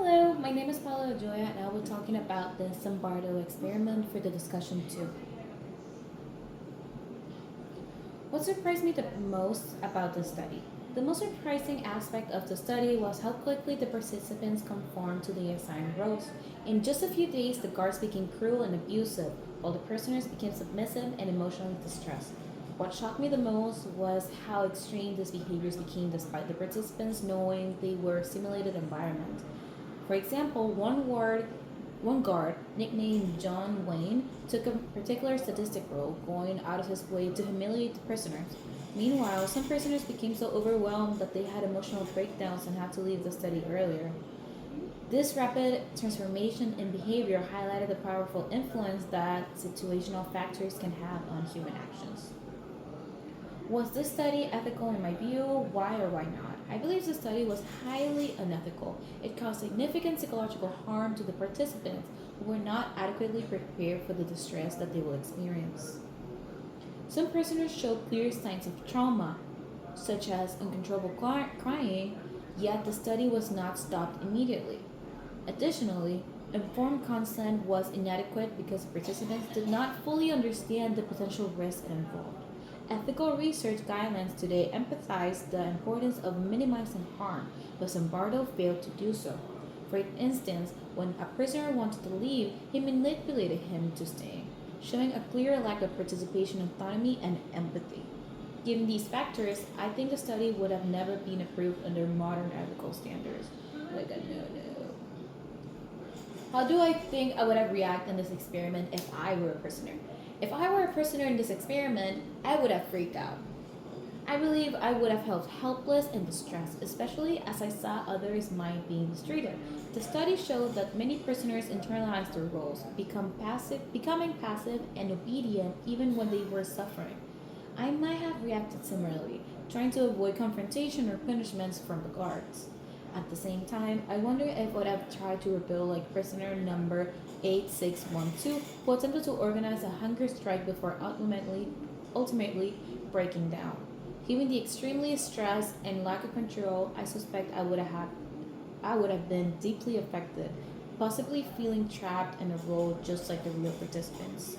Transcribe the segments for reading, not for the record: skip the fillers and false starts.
Hello, my name is Paula Joya, and I will be talking about the Zimbardo experiment for the discussion too. What surprised me the most about the study? The most surprising aspect of the study was how quickly the participants conformed to the assigned roles. In just a few days, the guards became cruel and abusive, while the prisoners became submissive and emotionally distressed. What shocked me the most was how extreme these behaviors became despite the participants knowing they were a simulated environment. For example, one guard, nicknamed John Wayne, took a particular statistic role, going out of his way to humiliate the prisoners. Meanwhile, some prisoners became so overwhelmed that they had emotional breakdowns and had to leave the study earlier. This rapid transformation in behavior highlighted the powerful influence that situational factors can have on human actions. Was this study ethical in my view? Why or why not? I believe the study was highly unethical. It caused significant psychological harm to the participants who were not adequately prepared for the distress that they will experience. Some prisoners showed clear signs of trauma, such as uncontrollable crying, yet the study was not stopped immediately. Additionally, informed consent was inadequate because participants did not fully understand the potential risks involved. Ethical research guidelines today emphasize the importance of minimizing harm, but Zimbardo failed to do so. For instance, when a prisoner wanted to leave, he manipulated him to stay, showing a clear lack of participation, autonomy, and empathy. Given these factors, I think the study would have never been approved under modern ethical standards. Like a no no. How do I think I would have reacted in this experiment if I were a prisoner? If I were a prisoner in this experiment, I would have freaked out. I believe I would have felt helpless and distressed, especially as I saw others' mind being mistreated. The study showed that many prisoners internalize their roles, becoming passive and obedient even when they were suffering. I might have reacted similarly, trying to avoid confrontation or punishments from the guards. At the same time, I wonder if I would have tried to rebel like prisoner number 8612, who attempted to organize a hunger strike before ultimately breaking down. Given the extremely stress and lack of control, I suspect I would have been deeply affected, possibly feeling trapped in a role just like the real participants.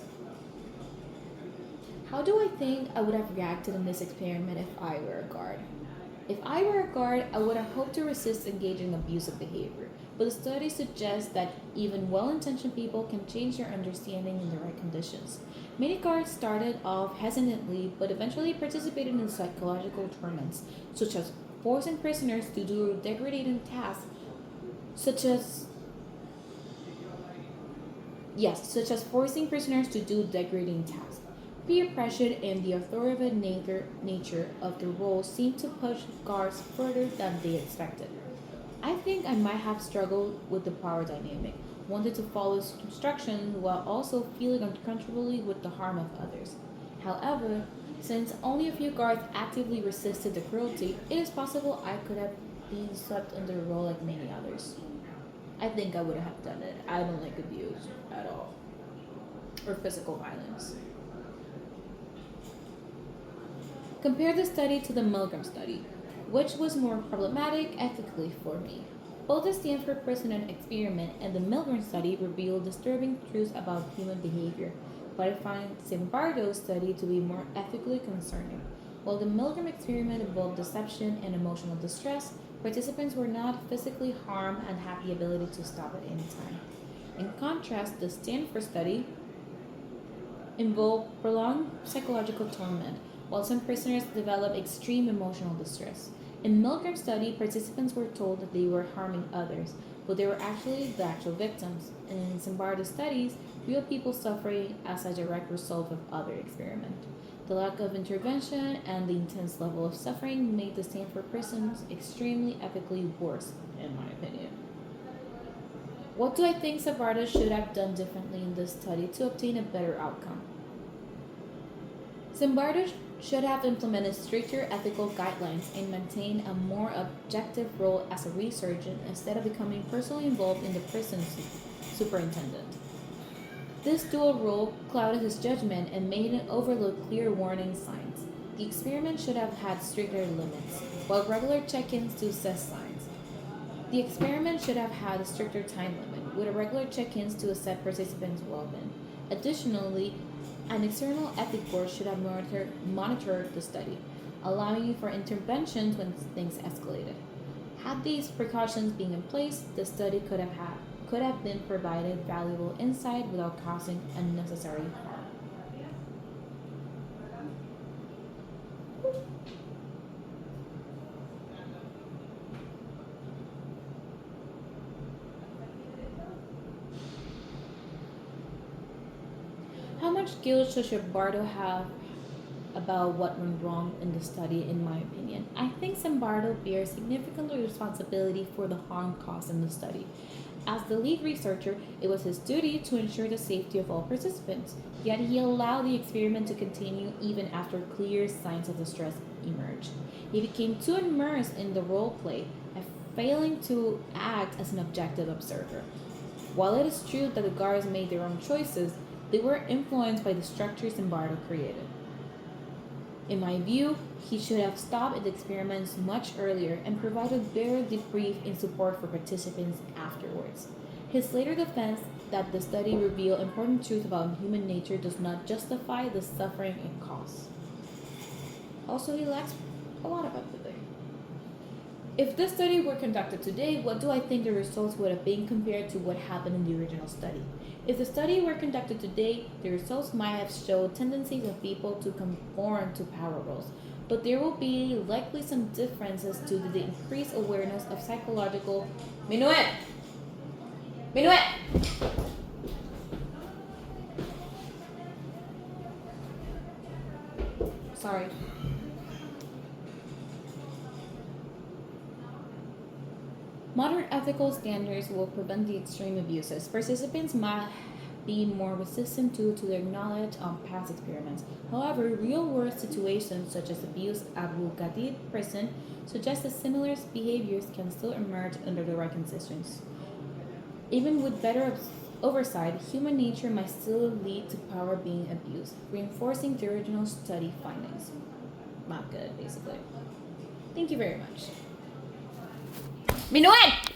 How do I think I would have reacted in this experiment if I were a guard? If I were a guard, I would have hoped to resist engaging in abusive behavior, but the study suggests that even well intentioned people can change their understanding in the right conditions. Many guards started off hesitantly but eventually participated in psychological torments, such as forcing prisoners to do degrading tasks, such as such as forcing prisoners to do degrading tasks. Peer pressure and the authoritative nature of the role seemed to push guards further than they expected. I think I might have struggled with the power dynamic, wanted to follow instructions while also feeling uncomfortably with the harm of others. However, since only a few guards actively resisted the cruelty, it is possible I could have been swept under the role like many others. I think I would have done it. I don't like abuse at all, or physical violence. Compare the study to the Milgram study, which was more problematic ethically for me. Both the Stanford Prison experiment and the Milgram study revealed disturbing truths about human behavior, but I find Zimbardo's study to be more ethically concerning. While the Milgram experiment involved deception and emotional distress, participants were not physically harmed and had the ability to stop at any time. In contrast, the Stanford study involved prolonged psychological torment, while some prisoners developed extreme emotional distress. In Milgram's study, participants were told that they were harming others, but they were actually the actual victims. In Zimbardo's studies, real people suffering as a direct result of other experiment. The lack of intervention and the intense level of suffering made the Stanford prisons extremely epically worse, in my opinion. What do I think Zimbardo should have done differently in this study to obtain a better outcome? Zimbardo should have implemented stricter ethical guidelines and maintained a more objective role as a researcher instead of becoming personally involved in the prison superintendent. This dual role clouded his judgment and made him overlook clear warning signs. The experiment should have had stricter limits, while regular check ins to assess signs. The experiment should have had a stricter time limit, with regular check ins to assess participants' well being. Additionally, an external ethic board should have monitored the study, allowing for interventions when things escalated. Had these precautions been in place, the study could have been provided valuable insight without causing unnecessary harm. How much guilt should Bardo have about what went wrong in the study, in my opinion? I think Zimbardo bears significant responsibility for the harm caused in the study. As the lead researcher, it was his duty to ensure the safety of all participants, yet he allowed the experiment to continue even after clear signs of distress emerged. He became too immersed in the role play and failing to act as an objective observer. While it is true that the guards made their own choices, they were influenced by the structures Zimbardo created. In my view, he should have stopped the experiments much earlier and provided better debrief in support for participants afterwards. His later defense that the study revealed important truths about human nature does not justify the suffering it caused. Also, he lacks a lot of empathy. If this study were conducted today, what do I think the results would have been compared to what happened in the original study? If the study were conducted today, the results might have showed tendencies of people to conform to power roles, but there will be likely some differences due to the increased awareness of psychological. Minuet! Minuet! Sorry. Modern ethical standards will prevent the extreme abuses. Participants might be more resistant to their knowledge on past experiments. However, real-world situations such as abuse at Abu Ghraib prison suggest that similar behaviors can still emerge under the right conditions. Even with better oversight, human nature might still lead to power being abused, reinforcing the original study findings. Not good, basically. Thank you very much. Minuet!